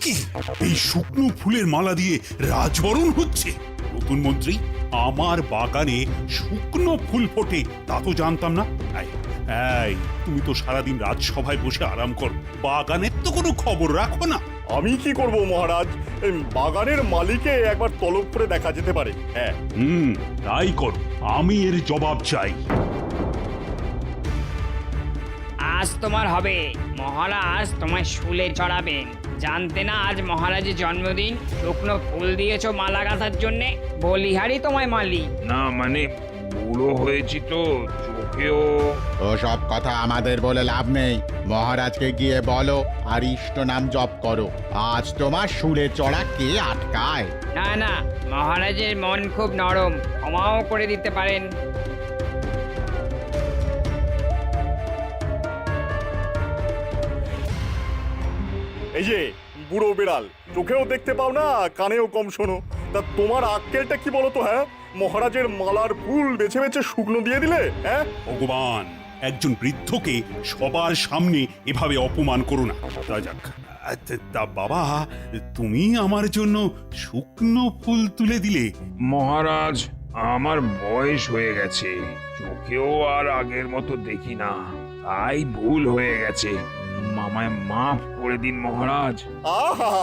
কি এই শুকনো ফুলের মালা দিয়ে রাজবরণ হচ্ছে? নতুন মন্ত্রী, আমার বাগানে শুকনো ফুল ফোটে তা তো জানতাম না। এই, তুমি তো সারাদিন রাজসভায় বসে আরাম করো, বাগানের তো কোনো খবর রাখো না। আমি কি করব মহারাজ? বাগানের মালিকে একবার তলব করে দেখা যেতে পারে। হ্যাঁ, তাই করো, আমি এর জবাব চাই। আজ তোমার হবে, মহারাজ তোমায় শুলে চড়াবেন। জানতে না আজ মহারাজের জন্মদিন? শুকনো ফুল দিয়েছো মালা গাঁথার জন্যে, বলিহারি তোমায় মালি। না মানে বুড়ো হয়েছি তো, চোখেও। ওসব কথা আমাদের বলে লাভ নেই। মহারাজকে গিয়ে বলো আর ইষ্ট নাম জপ করো। আজ তোমার শুলে চড়া কে আটকায়? না না, মহারাজের মন খুব নরম, ক্ষমাও করে দিতে পারেন। এই যে বুড়ো বিড়াল, চোখেও দেখতে পাও না, কানেও কম শোনো। তা তোমার আক্কেলটা কি বলো তো? হ্যাঁ, মহারাজের মালার ফুল বেছে বেছে শুকনো দিয়ে দিলে। হ্যাঁ, ভগবান, একজন বৃদ্ধকে সবার সামনে এভাবে অপমান করো না। তা যাক, তা বাবা, তুমি আমার জন্য শুকনো ফুল তুলে দিলে। মহারাজ, আমার বয়স হয়ে গেছে, চোখেও আর আগের মতো দেখি না, তাই ভুল হয়ে গেছে। মামায় মাফ করে দিন মহারাজ। আহা,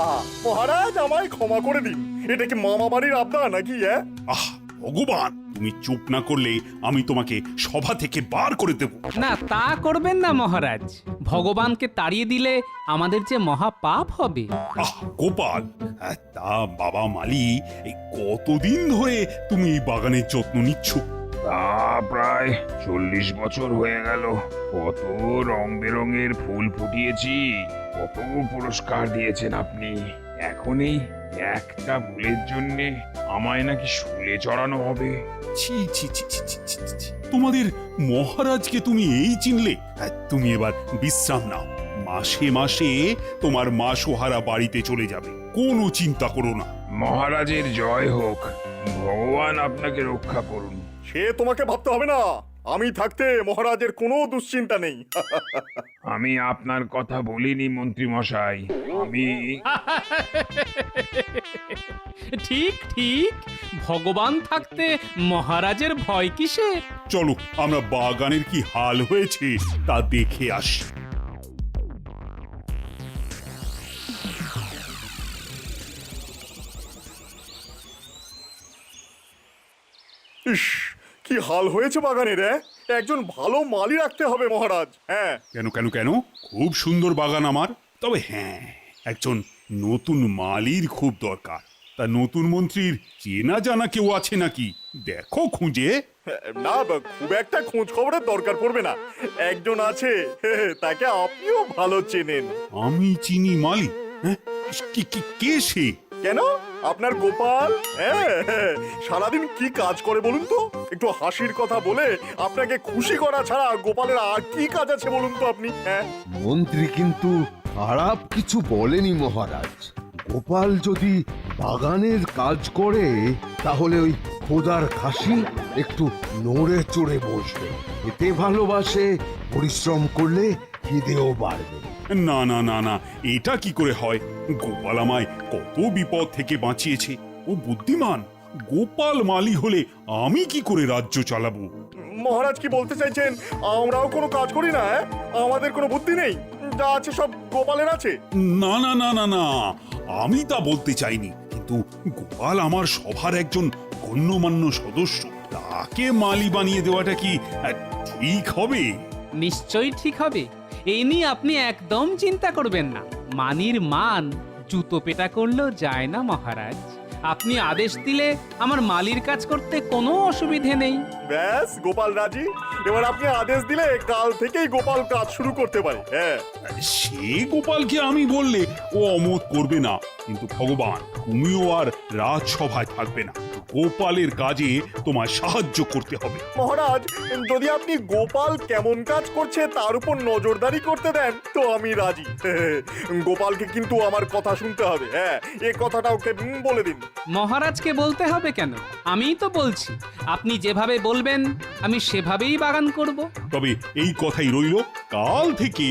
মহারাজ আমায় ক্ষমা করে দিন। এটা কি মামা বাড়ির আবদার নাকি? হ্যাঁ, আহ ভগবান, তুমি চুপ না করলে আমি তোমাকে সভা থেকে বার করে দেব। না, তা করবেন না মহারাজ। ভগবানকে তাড়িয়ে দিলে আমাদের যে মহা পাপ হবে। আহ গোপাল, তা বাবা মালি, এই কতদিন ধরে তুমি এই বাগানের যত্ন নিচ্ছ? তা প্রায় 40 বছর হয়ে গেল। কত রং বেরঙের ফুল ফুটিয়েছি, কত পুরস্কার দিয়েছেন আপনি। এখন এই একটা ভুলের জন্যে আমায় নাকি শুলে চড়ানো হবে? ছি ছি ছি ছি ছি ছি ছি ছি। তোমাদের মহারাজকে তুমি এই চিনলে? তুমি এবার বিশ্রাম নাও। মাসে মাসে তোমার মাসোহারা বাড়িতে চলে যাবে, কোনো চিন্তা করো না। মহারাজের জয় হোক, ভগবান আপনাকে রক্ষা করুন। সে তোমাকে ভাবতে হবে না, আমি থাকতে মহারাজের কোনো দুশ্চিন্তা নেই। আমি আপনার কথা বলিনি মন্ত্রী মশাই, আমি ঠিক ঠিক, ভগবান থাকতে মহারাজের ভয় কিসে? চলো, আমরা বাগানের কি হাল হয়েছে তা দেখে আসি। ইস, কি হাল হয়েছে বাগানের! একজন ভালো মালি রাখতে হবে মহারাজ। হ্যাঁ, কেন কেন কেন, খুব সুন্দর বাগান আমার। তবে হ্যাঁ, একজন নতুন মালির খুব দরকার। তা নতুন মন্ত্রীর চেনা জানা কেউ আছে নাকি? দেখো খুঁজে। না, খুব একটা খোঁজ খবরের দরকার পড়বে না। একজন আছে, তাকে আপনিও ভালো চেনেন। আমি চিনি মালি? হ্যাঁ, কে সে? কেন, আপনার গোপাল। হ্যাঁ, সারাদিন কি কাজ করে বলুন তো? একটু হাসির কথা বলে আপনাকে খুশি করা ছাড়া গোপালের আর কি কাজ আছে বলুন তো আপনি? হ্যাঁ, মন্ত্রী কিন্তু খারাপ কিছু বলেনি মহারাজ। গোপাল যদি বাগানের কাজ করে তাহলে ওই খোদার খাসি একটু নড়ে চড়ে বসবে। এতে ভালোবাসে, পরিশ্রম করলে খিদেও বাড়বে। না না না না, এটা কি করে হয়? গোপাল আমায় কত বিপদ থেকে বাঁচিয়েছে। ও বুদ্ধিমান। গোপাল মালি হলে আমি কি করে রাজ্য চালাবো? মহারাজ কি বলতে চাইছেন? আমরাও কোনো কাজ করি না? আমাদের কোনো বুদ্ধি নেই? যা আছে সব গোপালের আছে? না না না না না, আমি তা বলতে চাইনি। কিন্তু গোপাল আমার সভার একজন গণ্যমান্য সদস্য, তাকে মালি বানিয়ে দেওয়াটা কি ঠিক হবে? নিশ্চয়ই ঠিক হবে। এই নিয়ে আপনি একদম চিন্তা করবেন না। মানির মান জুতো পেটা করলেও যায় না মহারাজ। আপনি আদেশ দিলে আমার মালির কাজ করতে কোনো অসুবিধে নেই। ব্যাস, গোপাল রাজি। এবার আপনি আদেশ দিলে কাল থেকেই গোপাল কাজ শুরু করতে পারে। হ্যাঁ, সে গোপালকে আমি বললে ও অমত করবে না। কিন্তু ভগবান, তুমিও আর রাজসভায় থাকবে না। গোপালের কাজে তোমায় সাহায্য করতে হবে। মহারাজ, যদি আপনি গোপাল কেমন কাজ করছে তার উপর নজরদারি করতে দেন তো আমি রাজি। গোপালকে কিন্তু আমার কথা শুনতে হবে। হ্যাঁ, এ কথাটা ওকে বলে দিন। মহারাজকে বলতে হবে কেন? আমিই তো বলছি। আপনি যেভাবে বলবেন আমি সেভাবেই বাগান করব। তবে এই কথাই রইল, কাল থেকে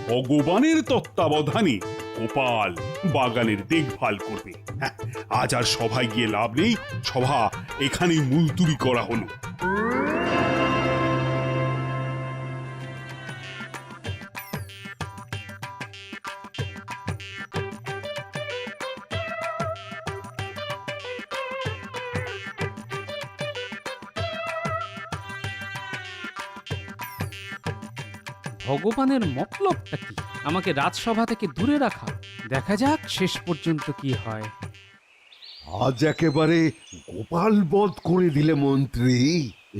ভগবানের তত্ত্বাবধানে গোপাল বাগানের দেখভাল করবে। হ্যাঁ, আজ আর সভায় গিয়ে লাভ নেই, সভা এখানেই মুলতুবি করা হলো। ভগবানের মতলবটা কি? আমাকে রাজসভা থেকে দূরে রাখা। দেখা যাক শেষ পর্যন্ত কি হয়। আজ একেবারে গোপাল বধ করে দিলে মন্ত্রী।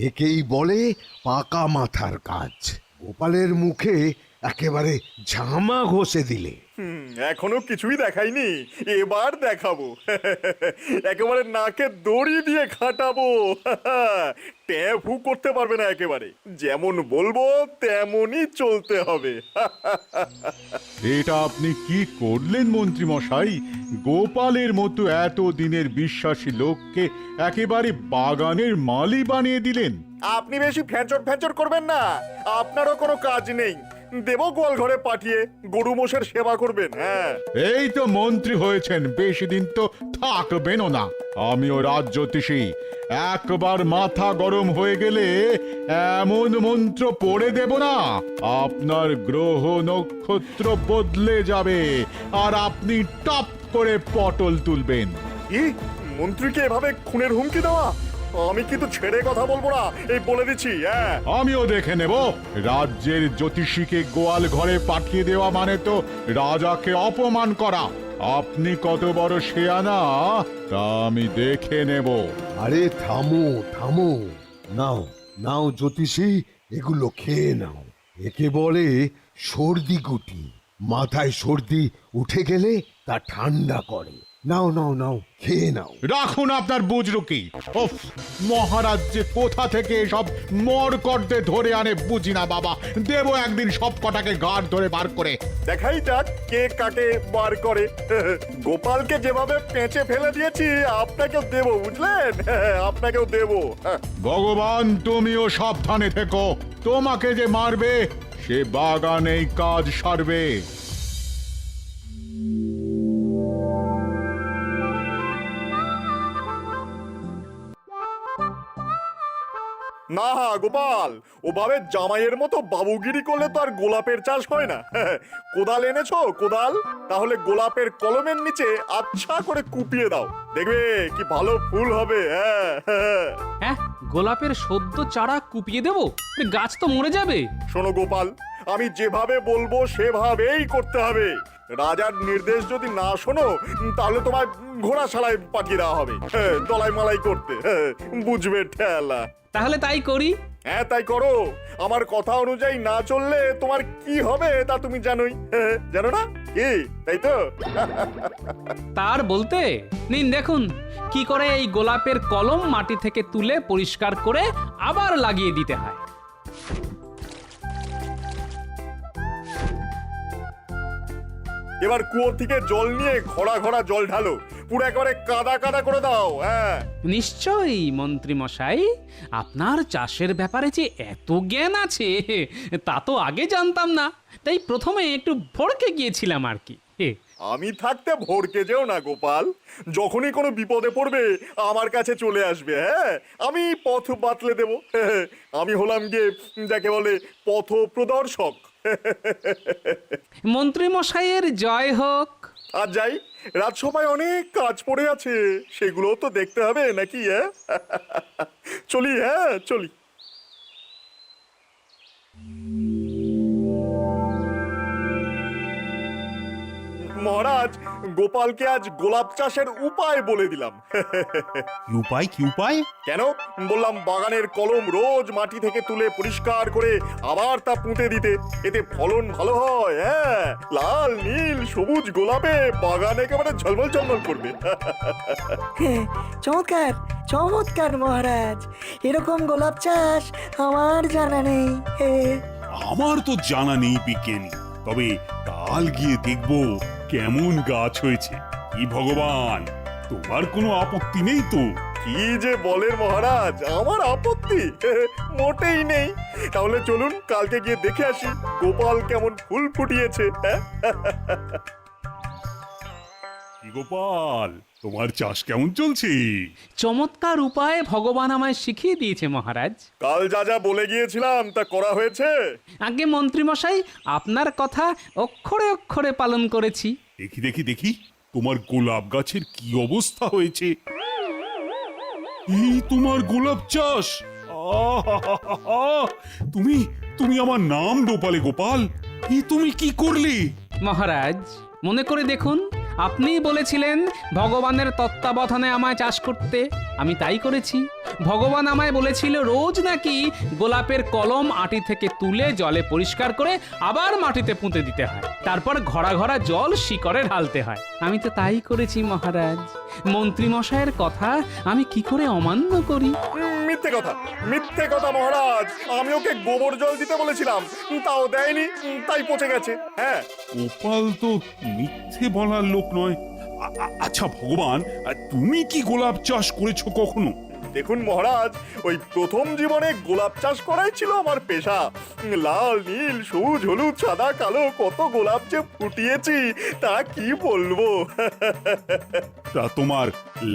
একেই বলে পাকা মাথার কাজ। গোপালের মুখে একেবারে ঝামা ঘষে দিলে। এখনো কিছুই দেখাইনি, এবার দেখাবো। একেবারে নাকে দড়ি দিয়ে খাটাবো। ট্যাফু করতে পারবে না একেবারে। যেমন বলবো তেমনই চলতে হবে। এটা আপনি কি করলেন মন্ত্রী মশাই? গোপালের মতো এত দিনের বিশ্বাসী লোককে একেবারে বাগানের মালি বানিয়ে দিলেন। আপনি বেশি ফ্যাঁচর ফ্যাঁচর করবেন না, আপনারও কোনো কাজ নেই। দেব গোয়াল ঘরে পাঠিয়ে গরু মোষের সেবা করবেন। হ্যাঁ, এই তো মন্ত্রী হয়েছেন, বেশি দিন তো থাকবেনও না। আমিও রাজজ্যোতিষী, একবার মাথা গরম হয়ে গেলে এমন মন্ত্র পড়ে দেব না, আপনার গ্রহ নক্ষত্র বদলে যাবে আর আপনি টপ করে পটল তুলবেন। কি মন্ত্রীকে এভাবে খুনের হুমকি দেওয়া? আমি কিন্তু ছেড়ে কথা বলবো না, এই বলে দিচ্ছি। হ্যাঁ, আমিও দেখে নেব। রাজ্যের জ্যোতিষীকে গোয়াল ঘরে পাঠিয়ে দেওয়া মানে তো রাজাকে অপমান করা। আপনি কত বড় শেয়ানা তা আমি দেখে নেব। আরে থামো থামো, নাও নাও জ্যোতিষী, এগুলো খেয়ে নাও। একে বলে সর্দি গুটি। মাথায় সর্দি উঠে গেলে তা ঠান্ডা করে। নাও নাও নাও, খেয়ে নাও। রাখুন আপনার বুজরুকি। ওফ, মহারাজ যে কোথা থেকে সব মরকটদের ধরে আনে বুঝি না বাবা। দেব একদিন সব কটাকে গাড় ধরে বার করে। দেখাই যাক কে কাকে বার করে। গোপালকে যেভাবে পেঁচে ফেলে দিয়েছি আপনাকেও দেবো, বুঝলেন? আপনাকেও দেবো। ভগবান তুমিও সাবধানে থেকো। তোমাকে যে মারবে সে বাগানেই কাজ সারবে। না গোপাল, ওভাবে জামাইয়ের মতো বাবুগিরি করলে তো আর গোলাপের চাষ হয় না। কোদাল এনেছো? কোদাল তাহলে গোলাপের কলমের নিচে আচ্ছা করে কুপিয়ে দাও, দেখবে কি ভালো ফুল হবে। হ্যাঁ, গোলাপের সদ্য চারা কুপিয়ে দেবো? গাছ তো মরে যাবে। শোনো গোপাল, আমি যেভাবে বলবো সেভাবেই করতে হবে। রাজার নির্দেশ যদি না শোনো তাহলে তোমার ঘোড়াশালায় পাঠিয়ে দেওয়া হবে দলাই মালাই করতে। বুঝবে ঠেলা। তাহলে তাই করি। হ্যাঁ, তাই করো। আমার কথা অনুযায়ী না চললে তোমার কি হবে তা তুমি জানোই। জানো না কি? তাই তো। তার বলতে নিন, দেখুন কি করে এই গোলাপের কলম মাটি থেকে তুলে পরিষ্কার করে আবার লাগিয়ে দিতে হয়। এবার কুয়ো থেকে জল নিয়ে ঘড়া ঘড়া জল ঢালো, পুরো একেবারে কাদা কাদা করে দাও। হ্যাঁ, নিশ্চয়ই মন্ত্রী মশাই, আপনার চাষের ব্যাপারে যে এত জ্ঞান আছে তা তো আগে জানতাম না, তাই প্রথমে একটু ভড়কে গিয়েছিলাম আর কি। আমি থাকতে ভরকে যেও না গোপাল, যখনই কোনো বিপদে পড়বে আমার কাছে চলে আসবে। হ্যাঁ, আমি পথ বাতলে দেব। আমি হলাম গিয়ে যাকে বলে পথ প্রদর্শক। মন্ত্রী মশাইয়ের জয় হোক। আর যাই, রাজসভায় অনেক কাজ পড়ে আছে, সেগুলো তো দেখতে হবে নাকি? হ্যাঁ, চলি। হ্যাঁ, চলি। মহারাজ, গোপালকে আজ গোলাপ চাষের উপায় বলে দিলাম। কি উপায়? কি উপায়? কেন? বললাম বাগানের কলম রোজ মাটি থেকে তুলে পরিষ্কার করে আবার তা পুঁতে দিতে, এতে ফলন ভালো হয়। হ্যাঁ, লাল নীল সবুজ গোলাপে বাগান একেবারে ঝলমল ঝলমল করবে। চমৎকার চমৎকার মহারাজ, এরকম গোলাপ চাষ আমার জানা নেই। আমার তো জানা নেই বিজ্ঞানী, তবে কাল গিয়ে দেখবো কেমন গাছ হয়েছে। কি ভগবান, তোমার কোনো আপত্তি নেই তো? কি যে বলেন মহারাজ, আমার আপত্তি মোটেই নেই। তাহলে চলুন কালকে গিয়ে দেখে আসি গোপাল কেমন ফুল ফুটিয়েছে। কি গোপাল, তোমার চাষ কেমন চলছে? চমৎকার উপায় ভগবান আমায় শিখিয়ে দিয়েছে মহারাজ। কাল যা যা বলে গিয়েছিলাম তা করা হয়েছে? আগে মন্ত্রীমশাই, আপনার কথা অক্ষরে অক্ষরে পালন করেছি। দেখি দেখি দেখি তোমার গোলাপ গাছের কি অবস্থা হয়েছে। এই তোমার গোলাপ চাষ! আহাহাহা! তুমি তুমি আমার নাম ডোপালে গোপাল। তুমি কি করলে? মহারাজ, মনে করে দেখুন, আপনিই বলেছিলেন ভগবানের তত্ত্বাবধানে আমায় চাষ করতে, আমি তাই করেছি। ভগবান আমায় বলেছিল রোজ নাকি গোলাপের কলম আটি থেকে তুলে জলে পরিষ্কার করে আবার মাটিতে পুঁতে দিতে হয়, তারপর ঘড়া ঘড়া জল শিকড়ে ঢালতে হয়। আমি তো তাই করেছি মহারাজ। মন্ত্রী মশাইয়ের কথা আমি কি করে অমান্য করি? মিথ্যে কথা, মিথ্যে কথা মহারাজ। আমি ওকে গোবর জল দিতে বলেছিলাম, তাও দেয়নি, তাই পচে গেছে। হ্যাঁ, গোপাল তো মিথ্যে বলার লোক নয়। আচ্ছা ভগবান, তুমি কি গোলাপ চাষ করেছো কখনো? দেখুন মহারাজ, ওই প্রথম জীবনে গোলাপ চাষ করাই ছিল আমার পেশা। লাল, নীল, সবুজ, হলুদ, সাদা, কালো কত গোলাপ যে ফুটিয়েছি তা কি বলবো। তা তোমার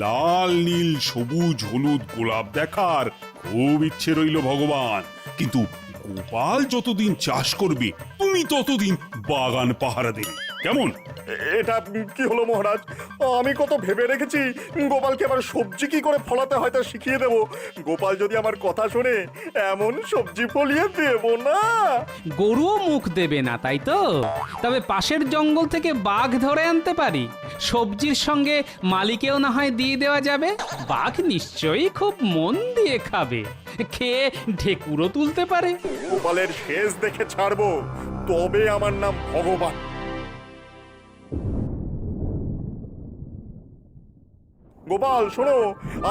লাল, নীল, সবুজ, হলুদ গোলাপ দেখার খুব ইচ্ছে রইল ভগবান, কিন্তু গোপাল যতদিন চাষ করবে তুমি ততদিন বাগান পাহারা দেবে, কেমন? এটা কি হলো মহারাজ? আমি কত ভেবে রেখেছি গোপালকে আবার সবজি কি করে ফলাতে হয় তা শিখিয়ে দেব। গোপাল যদি আমার কথা শোনে, এমন সবজি ফলিয়ে দেব না। গরুও মুখ দেবে না, তাই তো? তবে পাশের জঙ্গল থেকে বাঘ ধরে আনতে পারি, সবজির সঙ্গে মালিকেও না হয় দিয়ে দেওয়া যাবে। বাঘ নিশ্চয়ই খুব মন দিয়ে খাবে, খেয়ে ঢেকুরও তুলতে পারে। গোপালের শেষ দেখে ছাড়বো, তবে আমার নাম ভগবান। গোপাল শোনো,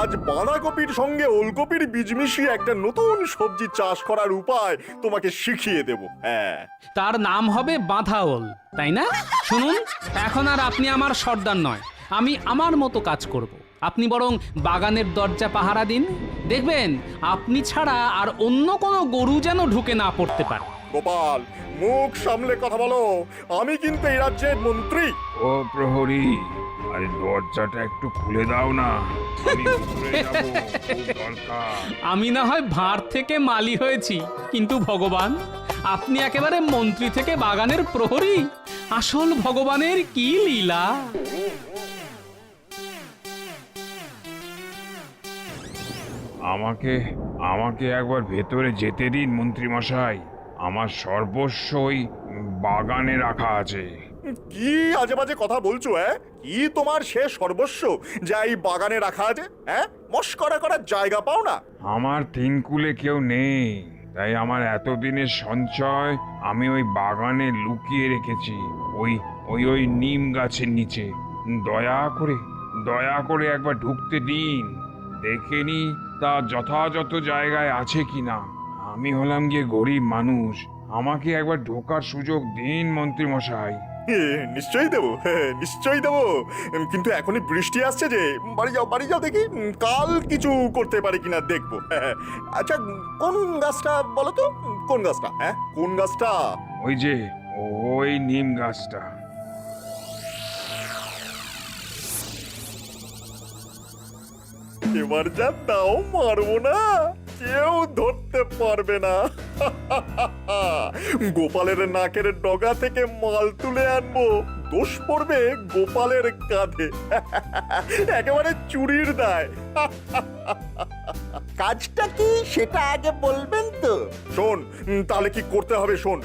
আজ বাঁধাকপির সঙ্গে ওলকপির বীজ মিশিয়ে একটা নতুন সবজি চাষ করার উপায় তোমাকে শিখিয়ে দেব। হ্যাঁ, তার নাম হবে বাঁধাওল, তাই না? শুনুন, এখন আর আপনি আমার সর্দার নয়, আমি আমার মতো কাজ করব। আপনি বরং বাগানের দরজা পাহারা দিন, দেখবেন আপনি ছাড়া আর অন্য কোনো গরু যেন ঢুকে না পড়তে পারে। গোপাল মুখ সামলে কথা বলো, আমি কিন্তু এই রাজ্যের মন্ত্রী। ও প্রহরী, আরে দরজাটা একটু খুলে দাও না, আমি ভিতরে যাবো, খুব দরকার। আমি না হয় ভাঁড় থেকে মালি হয়েছি, কিন্তু ভগবান, আপনি একেবারে মন্ত্রী থেকে বাগানের প্রহরী। আসল ভগবানের কি লীলা! আমাকে আমাকে একবার ভেতরে যেতে দিন মন্ত্রী মশাই, আমার সর্বস্বই বাগানে রাখা আছে। কি আজে বাজে কথা বলছো? কি তোমার শেষ সর্বস্ব যা এই বাগানে রাখা আছে? মস্করা করার জায়গা পাও না? আমার তিন কুলে কেউ নেই, তাই আমার এতদিনের সঞ্চয় আমি ওই বাগানে লুকিয়ে রেখেছি, ওই ওই ওই নিম গাছের নিচে। দয়া করে একবার ঢুকতে দিন, দেখে নি তা যথাযথ জায়গায় আছে কিনা। আমি হলাম গিয়ে গরিব মানুষ, আমাকে একবার ঢোকার সুযোগ দিন মন্ত্রী মশাই। নিশ্চয়ই দেবো, নিশ্চয়ই দেবো, কিন্তু এখনই বৃষ্টি আসছে যে। বাড়ি যাও দেখি, কাল কিছু করতে পারি কিনা দেখবো। আচ্ছা, কোন গাছটা বলো তো? কোন গাছটা? কোন গাছটা? ওই যে ওই নিম গাছটা। এবার যা দাও মারবো না, কেউ ধরতে পারবে না। গোপালের নাকের ডগা থেকে মাল তুলে আনবো, দোষ পড়বে গোপালের কাঁধে। একেবারে চুরির দায়। কাজটা কি সেটা আগে বলবেন তো? শোন, তাহলে কি করতে হবে শোন।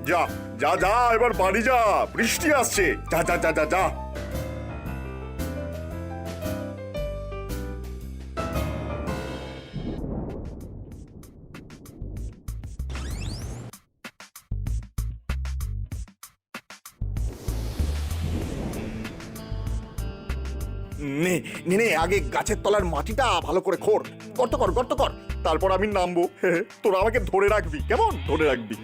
যা যা যা, এবার বাড়ি যা, বৃষ্টি আসছে। যা যা যা যা যা। নে নে নে, আগে গাছের তলার মাটিটা ভালো করে খোঁড়, গর্ত কর গর্ত কর, তারপর আমি নামবো। তোরা আমাকে ধরে রাখবি, কেমন? ধরে রাখবি।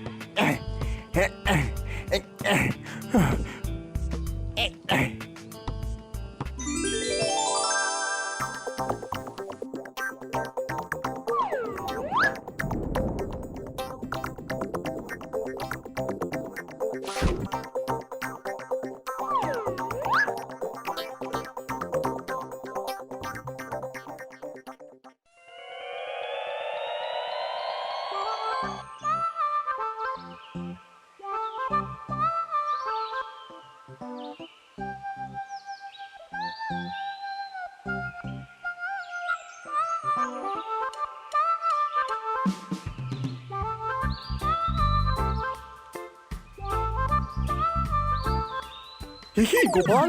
কি গোপাল,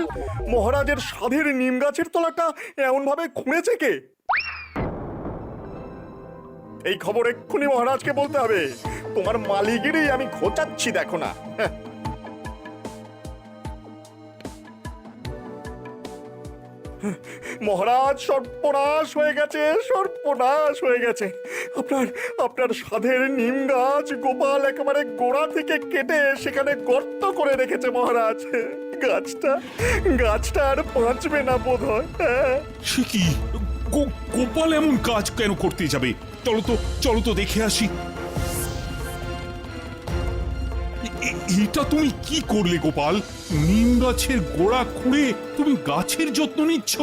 মহারাজের সাধের নিম গাছের তলাটা এমন ভাবে খুঁড়েছে কে? এই খবর এক্ষুনি মহারাজকে বলতে হবে। তোমার মালিগিরি আমি খোঁচাচ্ছি, দেখো না। হ্যাঁ। মহারাজ, সর্বনাশ হয়ে গেছে, সর্বনাশ হয়ে গেছে। আপনার আপনার সাধের নিম গাছ গোপাল একেবারে গোড়া থেকে কেটে সেখানে গর্ত করে রেখেছে মহারাজ। গাছটা আর বাঁচবে না বোধ হয়। সে কি, গোপাল এমন কাজ কেন করতে যাবে? চলো তো দেখে আসি। এটা তুমি কি করলে গোপাল? নিম গাছের গোড়া খুঁড়ে তুমি গাছের যত্ন নিচ্ছ?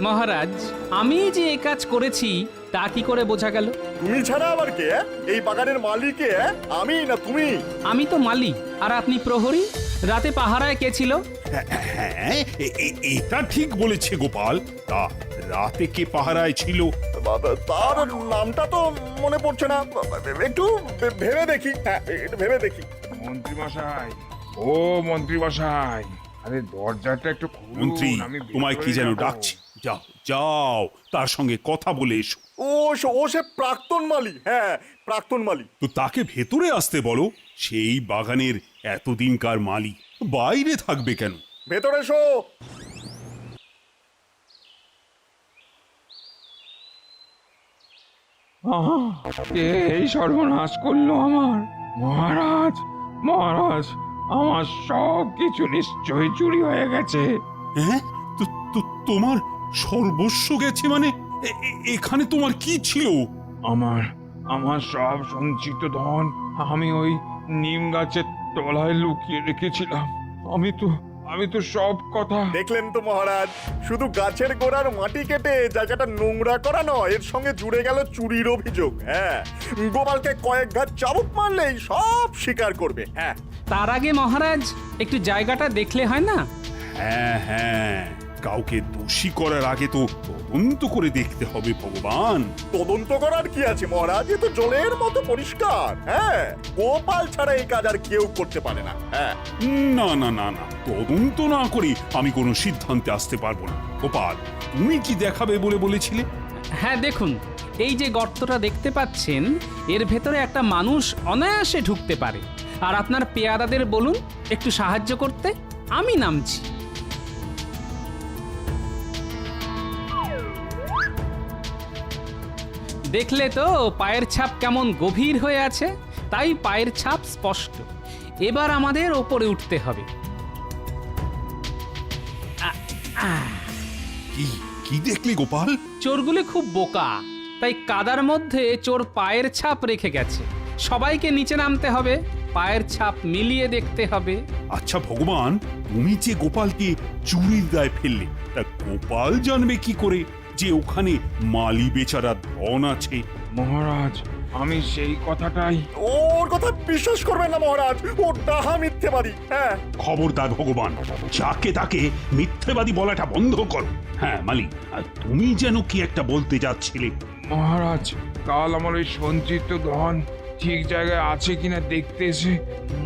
মহারাজ, আমি যে এই কাজ করেছি তা কি করে বোঝা গেল? তুমি ছাড়া আবার কে? এই বাগানের মালিক কে? আমি না তুমি? আমি তো মালি, আর আপনি প্রহরী। রাতে পাহারায় কে ছিল? হ্যাঁ, এটা ঠিক বলেছে গোপাল। তা রাতে কে পাহারায় ছিল? তার নামটা তো মনে পড়ছে না, একটু ভেবে দেখি। হ্যাঁ, একটু ভেবে দেখি। মন্ত্রী মশাই, ও মন্ত্রী মশাই, আরে দরজাটা একটু খুলুন, মন্ত্রী, আমি তোমায় কি ভেতরে যেন যাবো। ডাকছে। যাও তার সঙ্গে কথা বলে এসো। ও সে প্রাক্তন মালি। হ্যাঁ, প্রাক্তন মালি। তো তাকে ভেতরে আসতে বলো। সেই বাগানের এতদিনকার মালি, বাইরে থাকবে কেন? ভেতরে এসো। কে এই সর্বনাশ করলো আমার? মহারাজ, মহারাজ, আমার সব কিছু নিশ্চয়ই চুরি হয়ে গেছে। হ্যাঁ, তোমার সর্বস্ব গেছে মানে? এখানে তোমার কি ছিল? আমার সব সঞ্চিত ধন আমি ওই নিম গাছের তলায় লুকিয়ে রেখেছিলাম। আমি তো সব কথা। দেখলেন তো মহারাজ, শুধু গাছের গোড়ার মাটি কেটে জায়গাটা নোংরা করা নয়, এর সঙ্গে জুড়ে গেল চুরির অভিযোগ। হ্যাঁ, গোপালকে কয়েক ঘাত চাবুক মারলেই সব স্বীকার করবে। হ্যাঁ, তার আগে মহারাজ একটু জায়গাটা দেখলে হয় না? হ্যাঁ, কাউকে দোষী করার আগে তো তদন্ত করে দেখতে হবে ভগবান। তদন্ত করার কি আছে মহারাজ? এ তো জলের মতো পরিষ্কার। হ্যাঁ, গোপাল ছাড়া এই কাজ আর কেউ করতে পারে না। হ্যাঁ, না, তদন্ত না করে আমি কোনো সিদ্ধান্তে আসতে পারবো না। গোপাল, তুমি কি দেখাবে বলে বলেছিলে? হ্যাঁ, দেখুন, এই যে গর্তটা দেখতে পাচ্ছেন, এর ভেতরে একটা মানুষ অনায়াসে ঢুকতে পারে। আর আপনার পেয়াদাদের বলুন একটু সাহায্য করতে, আমি নামছি। দেখলে তো পায়ের ছাপ কেমন গভীর হয়ে আছে? তাই পায়ের ছাপ স্পষ্ট। এবার আমাদের ওপরে উঠতে হবে। কি দেখলি গোপাল? চোরগুলি খুব বোকা, তাই কাদার মধ্যে চোর পায়ের ছাপ রেখে গেছে। সবাইকে নিচে নামতে হবে, পায়ের ছাপ মিলিয়ে দেখতে হবে। আচ্ছা ভগবান, তুমি যে গোপালকে চুরির দায় ফেললে, তা গোপাল জানবে কি করে যে ওখানে মালি বেচারা ধন আছে? মহারাজ, আমি সেই কথাটাই। ওর কথা বিশ্বাস করবেন না মহারাজ, ও ডাহা মিথ্যেবাদী। হ্যাঁ, খবরদার ভগবান, যাকে তাকে মিথ্যেবাদী বলাটা বন্ধ করো। হ্যাঁ মালি, আর তুমি যেন কি একটা বলতে যাচ্ছিলে। মহারাজ, কাল আমার ওই সঞ্চিত ধন ঠিক জায়গায় আছে কিনা দেখতে এসে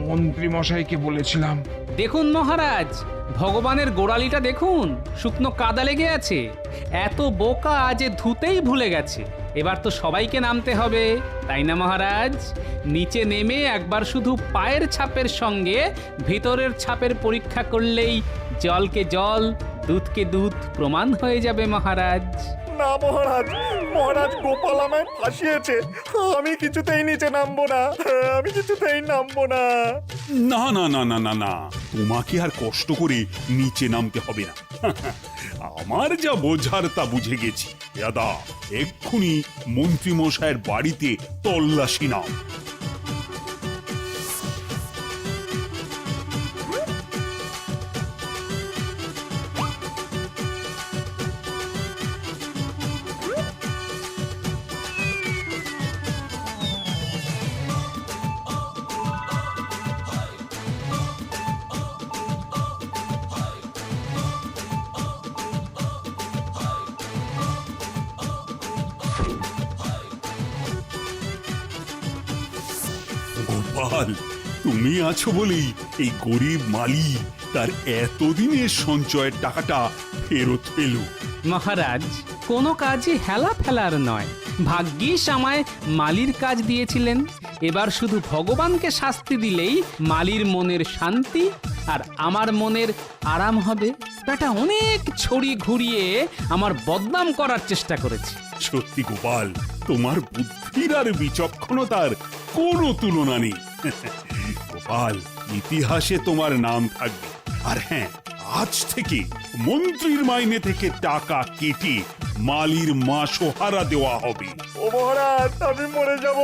মন্ত্রী মশাইকে বলেছিলাম। দেখুন মহারাজ, ভগবানের গোড়ালিটা দেখুন, শুকনো কাদা লেগে আছে। এত বোকা যে ধুতেই ভুলে গেছে। এবার তো সবাইকে নামতে হবে, তাই না মহারাজ? নিচে নেমে একবার শুধু পায়ের ছাপের সঙ্গে ভিতরের ছাপের পরীক্ষা করলেই জলকে জল, দুধকে দুধ প্রমাণ হয়ে যাবে মহারাজ। না মহারাজ, গোপাল আমায় ফাঁসিয়েছে। আমি কিছুতেই নিচে নামবো না, আমি কিছুতেই নামবো না। না, তোমাকে আর কষ্ট করে নিচে নামতে হবে না। আমার যা বোঝার তা বুঝে গেছি। দাদা, এক্ষুনি মন্ত্রী মশাইয়ের বাড়িতে তল্লাশি নাও। গোপাল, তুমি আছো বলেই এই গরিব মালি তার এতদিনের সঞ্চয়ের টাকাটা ফেরত পেল। মহারাজ কোনো কাজই হেলা ফেলার নয়। ভাগ্যিস আমায় মালির কাজ দিয়েছিলেন। এবার শুধু ভগবানকে শাস্তি দিলেই মালির মনের শান্তি আর আমার মনের আরাম হবে। বেটা অনেক ছড়ি ঘুরিয়ে আমার বদনাম করার চেষ্টা করেছে। সত্যি গোপাল, তোমার বুদ্ধির আর বিচক্ষণতার কোনো তুলনা নেই। গোপাল, ইতিহাসে তোমার নাম থাকবে। আর হ্যাঁ, আজ থেকে মন্ত্রীর মাইনে থেকে টাকা কেটে মালির মা সোহারা দেওয়া হবে। ও মহারাজ, আমি মরে যাব,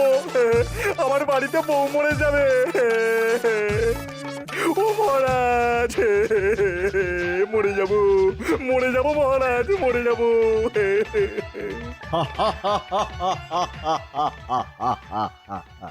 আমার বাড়িতে বউ মরে যাবে। ও মহারাজ, মরে যাব, মরে যাব মহারাজ, মরে যাব। হা হা হা হা হা হা হা হা হা।